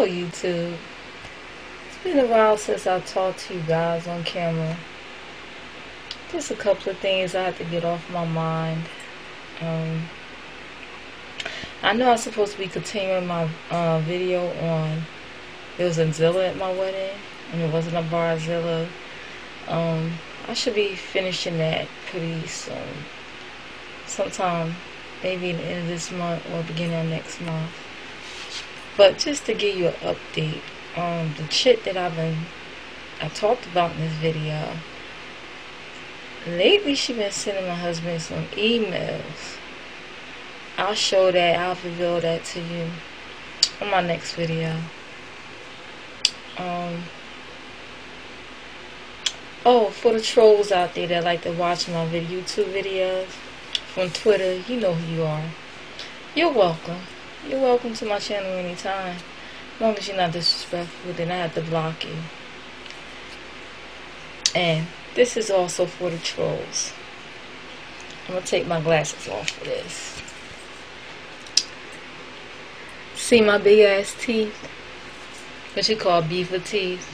YouTube. It's been a while since I talked to you guys on camera. Just a couple of things I have to get off my mind. I know I was supposed to be continuing my video on, it was a Zilla at my wedding, and it wasn't a Barzilla. I should be finishing that pretty soon. Sometime, maybe in the end of this month or beginning of next month. But just to give you an update, the chick that I talked about in this video, lately she been sending my husband some emails. I'll show that, I'll reveal that to you on my next video. Oh, for the trolls out there that like to watch my YouTube videos from Twitter, you know who you are. You're welcome. You're welcome to my channel anytime. As long as you're not disrespectful, then I have to block you. And this is also for the trolls. I'm going to take my glasses off for this. See my big ass teeth? What you call beaver teeth?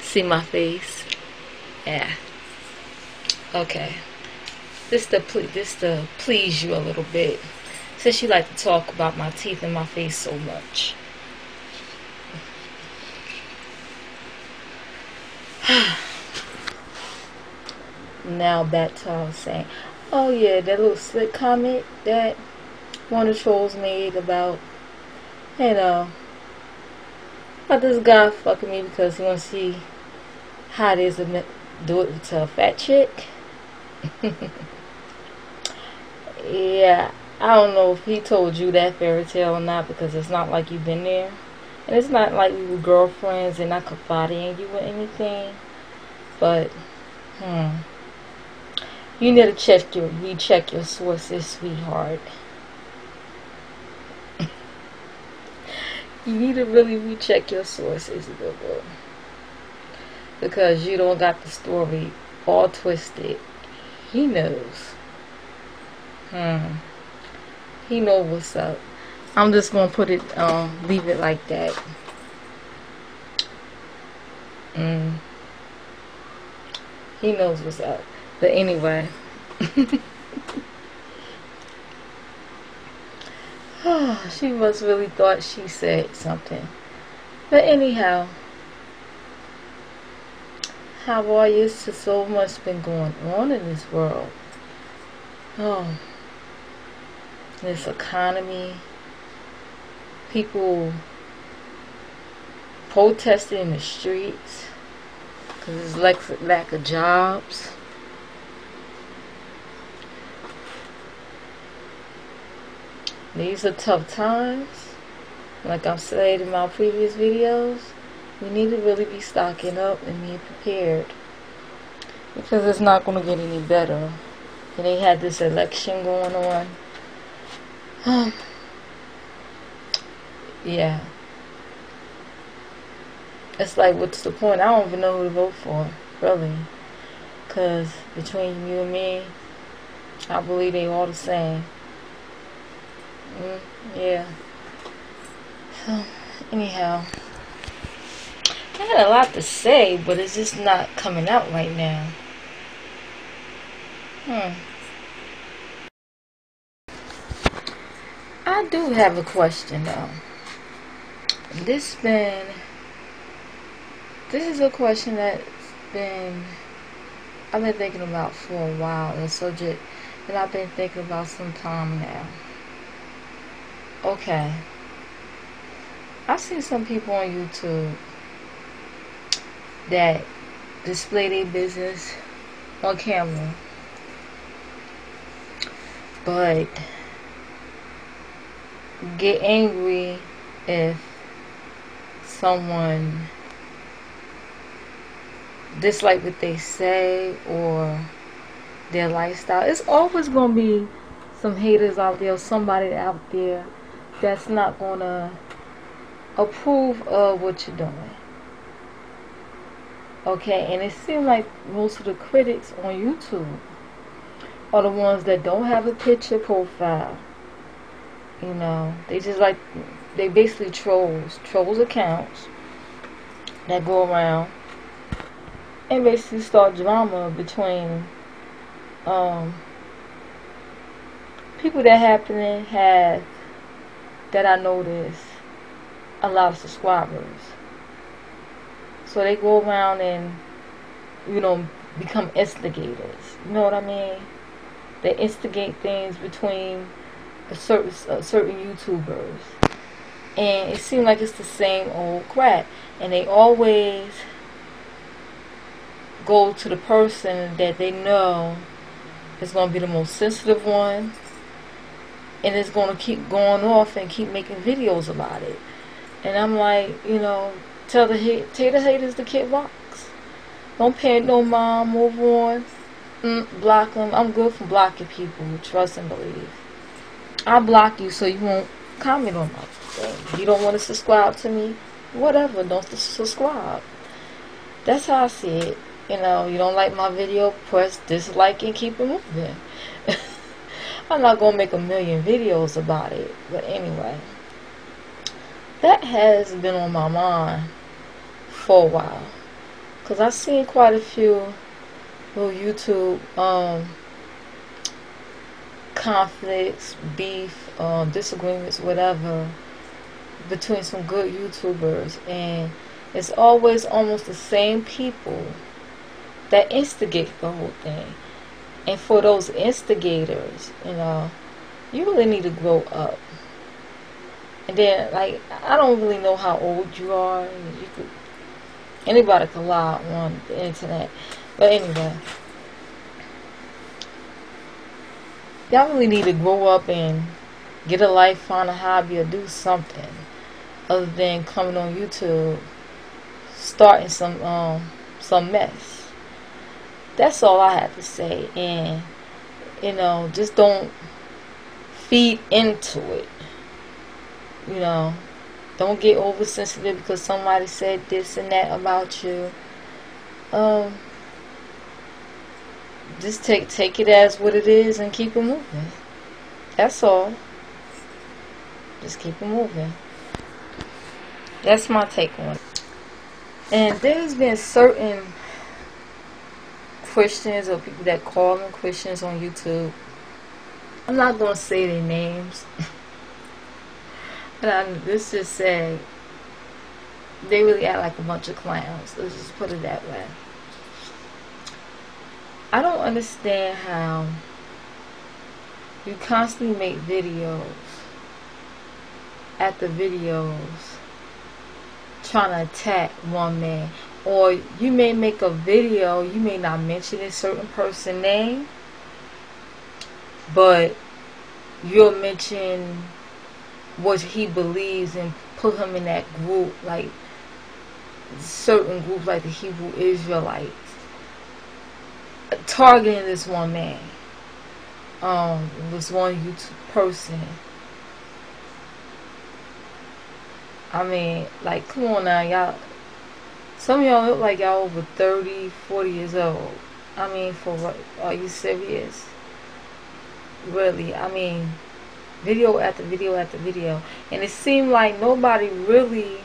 See my face? Yeah. Okay. This to please you a little bit. Since you like to talk about my teeth and my face so much. Now back to what I was saying. Oh yeah, that little slick comment that one of the trolls made about, you know, about this guy fucking me because he wants to see how it is to do it to a fat chick. Yeah, I don't know if he told you that fairy tale or not, because it's not like you've been there. And it's not like we were girlfriends and I confided in you or anything. But, you need to recheck your sources, sweetheart. You need to really recheck your sources, boo-boo. Because you don't got the story all twisted. He knows. He knows what's up. I'm just gonna put it, leave it like that. He knows what's up. But anyway. She must really thought she said something. But anyhow, how are you? So much been going on in this world. Oh, this economy, people protesting in the streets because there's lack of jobs. These are tough times. Like I've said in my previous videos, we need to really be stocking up and being prepared, because it's not going to get any better. And they had this election going on. Yeah. It's like, what's the point? I don't even know who to vote for, really. Because between you and me, I believe they all the same. Yeah. So, anyhow, I had a lot to say, but it's just not coming out right now. I do have a question though. This is a question that's I've been thinking about for a while. A subject that I've been thinking about some time now. Okay. I see some people on YouTube that display their business on camera, but get angry if someone dislike what they say or their lifestyle. It's always going to be some haters out there, or somebody out there that's not going to approve of what you're doing. Okay, and it seems like most of the critics on YouTube are the ones that don't have a picture profile. You know, they basically trolls accounts that go around and basically start drama between people that happen to have, that I notice, a lot of subscribers. So they go around and, you know, become instigators. You know what I mean? They instigate things between certain YouTubers, and it seems like it's the same old crap. And they always go to the person that they know is going to be the most sensitive one, and it's going to keep going off and keep making videos about it. And I'm like, you know, tell the haters to kick rocks. Don't pay no mind. Move on. Block them. I'm good for blocking people. Trust and believe. I'll block you so you won't comment on my thing. If you don't want to subscribe to me, whatever. Don't subscribe. That's how I see it. You know, you don't like my video, press dislike and keep it moving. I'm not going to make a million videos about it. But anyway, that has been on my mind for a while. Because I've seen quite a few little YouTube conflicts, beef, disagreements, whatever, between some good YouTubers. And it's always almost the same people that instigate the whole thing. And for those instigators, you know, you really need to grow up. And then, like, I don't really know how old you are. Anybody can lie on the internet. But anyway, y'all really need to grow up and get a life, find a hobby, or do something other than coming on YouTube, starting some mess. That's all I have to say. And, you know, just don't feed into it. You know, don't get oversensitive because somebody said this and that about you. Just take it as what it is and keep it moving. That's all. Just keep it moving. That's my take on it. And there's been certain Christians or people that call them Christians on YouTube. I'm not going to say their names. But let's just say they really act like a bunch of clowns. Let's just put it that way. I don't understand how you constantly make videos after videos trying to attack one man. Or you may make a video, you may not mention a certain person's name, but you'll mention what he believes and put him in that group, like certain groups like the Hebrew Israelites, targeting this one man, this one YouTube person. I mean, like, come on now, y'all. Some of y'all look like y'all over 30, 40 years old. I mean, for what? Are you serious? Really? I mean, video after video after video. And it seemed like nobody really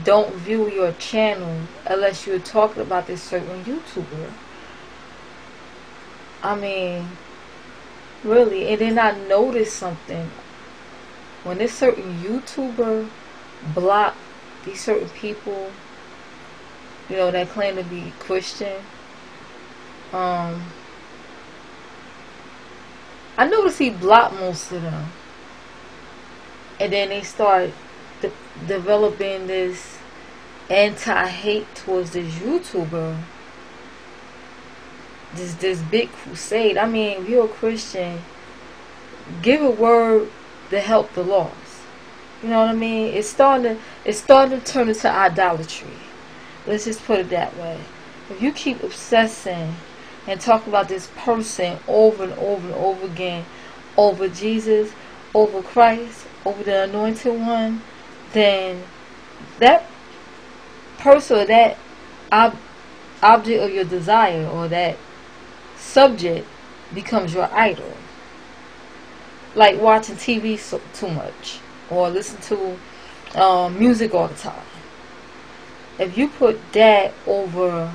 don't view your channel unless you're talking about this certain YouTuber. I mean, really. And then I noticed something. When this certain YouTuber block these certain people, you know, that claim to be Christian, I noticed he blocked most of them. And then they start developing this anti-hate towards this YouTuber. This big crusade. I mean, if you're a Christian, give a word to help the lost. You know what I mean? It's starting to turn into idolatry. Let's just put it that way. If you keep obsessing and talk about this person over and over and over again, over Jesus, over Christ, over the Anointed One, then that person or that object of your desire or that subject becomes your idol. like watching TV too much or listen to music all the time. If you put that over,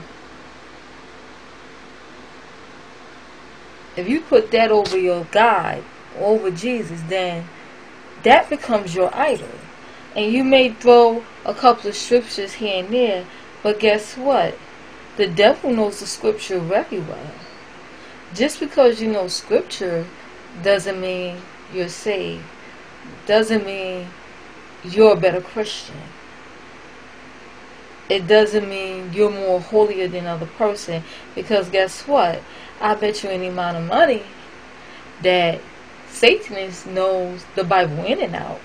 your God, over Jesus, then that becomes your idol. And you may throw a couple of scriptures here and there, but guess what? The devil knows the scripture very well. Just because you know scripture doesn't mean you're saved. Doesn't mean you're a better Christian. It doesn't mean you're more holier than other person. Because guess what? I bet you any amount of money that Satanist knows the Bible in and out.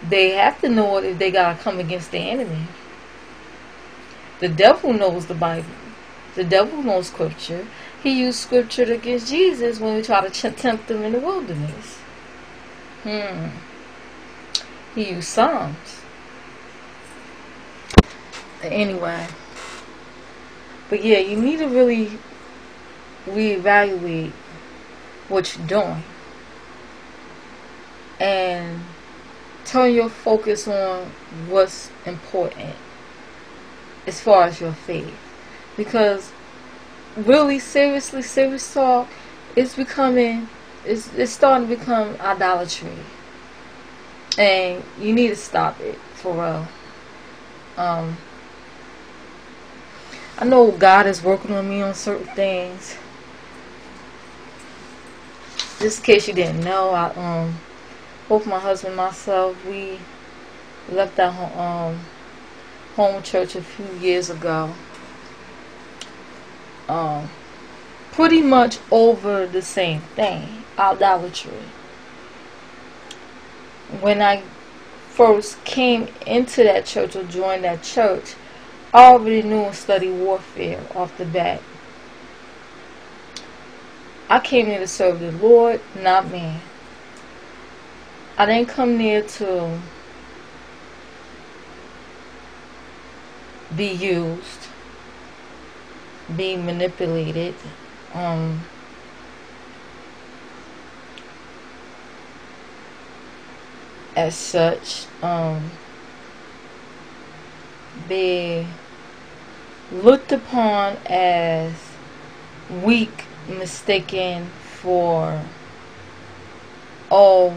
They have to know it if they gotta come against the enemy. The devil knows the Bible. The devil knows scripture. He used scripture against Jesus when we try to tempt him in the wilderness. He used Psalms. Anyway. But yeah, you need to really reevaluate what you're doing. And turn your focus on what's important as far as your faith. Because really, seriously, serious talk, it's starting to become idolatry. And you need to stop it, for real. I know God is working on me on certain things. Just in case you didn't know, both my husband and myself, we left our home church a few years ago. Pretty much over the same thing, idolatry. When I first came into that church or joined that church, I already knew and studied warfare off the bat. I came here to serve the Lord, not man. I didn't come there to be used, be manipulated, as such, be looked upon as weak, mistaken for, oh,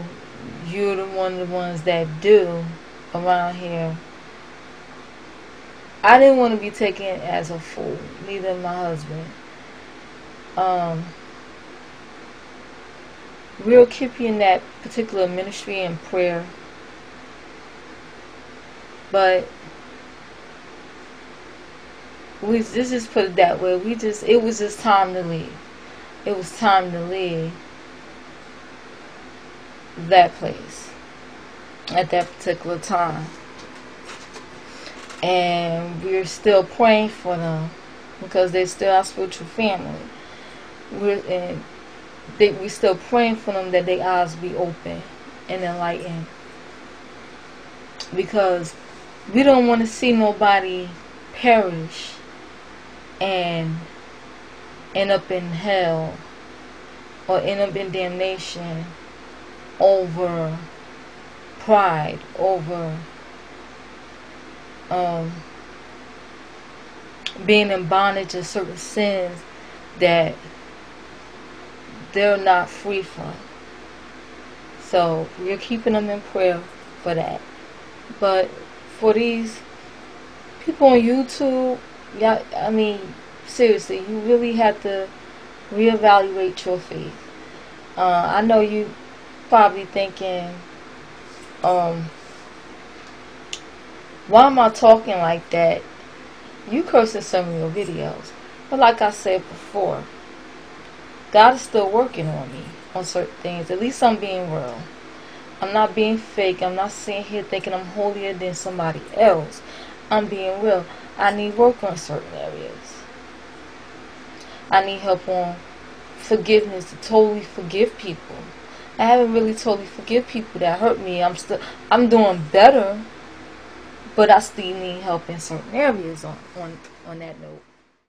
you're the ones that do around here. I didn't want to be taken as a fool, neither my husband. We'll keep you in that particular ministry in prayer. But let's just put it that way. It was just time to leave. It was time to leave that place at that particular time. And we're still praying for them because they're still our spiritual family. We're still praying for them that their eyes be open and enlightened, because we don't want to see nobody perish and end up in hell or end up in damnation over pride, over being in bondage of certain sins that they're not free from. So we're keeping them in prayer for that. But for these people on YouTube, yeah, I mean, seriously, you really have to reevaluate your faith. I know you probably thinking, why am I talking like that? You cursing some of your videos. But like I said before, God is still working on me on certain things. At least I'm being real. I'm not being fake. I'm not sitting here thinking I'm holier than somebody else. I'm being real. I need work on certain areas. I need help on forgiveness, to totally forgive people. I haven't really totally forgive people that hurt me. I'm doing better, but I still need help in certain areas on that note.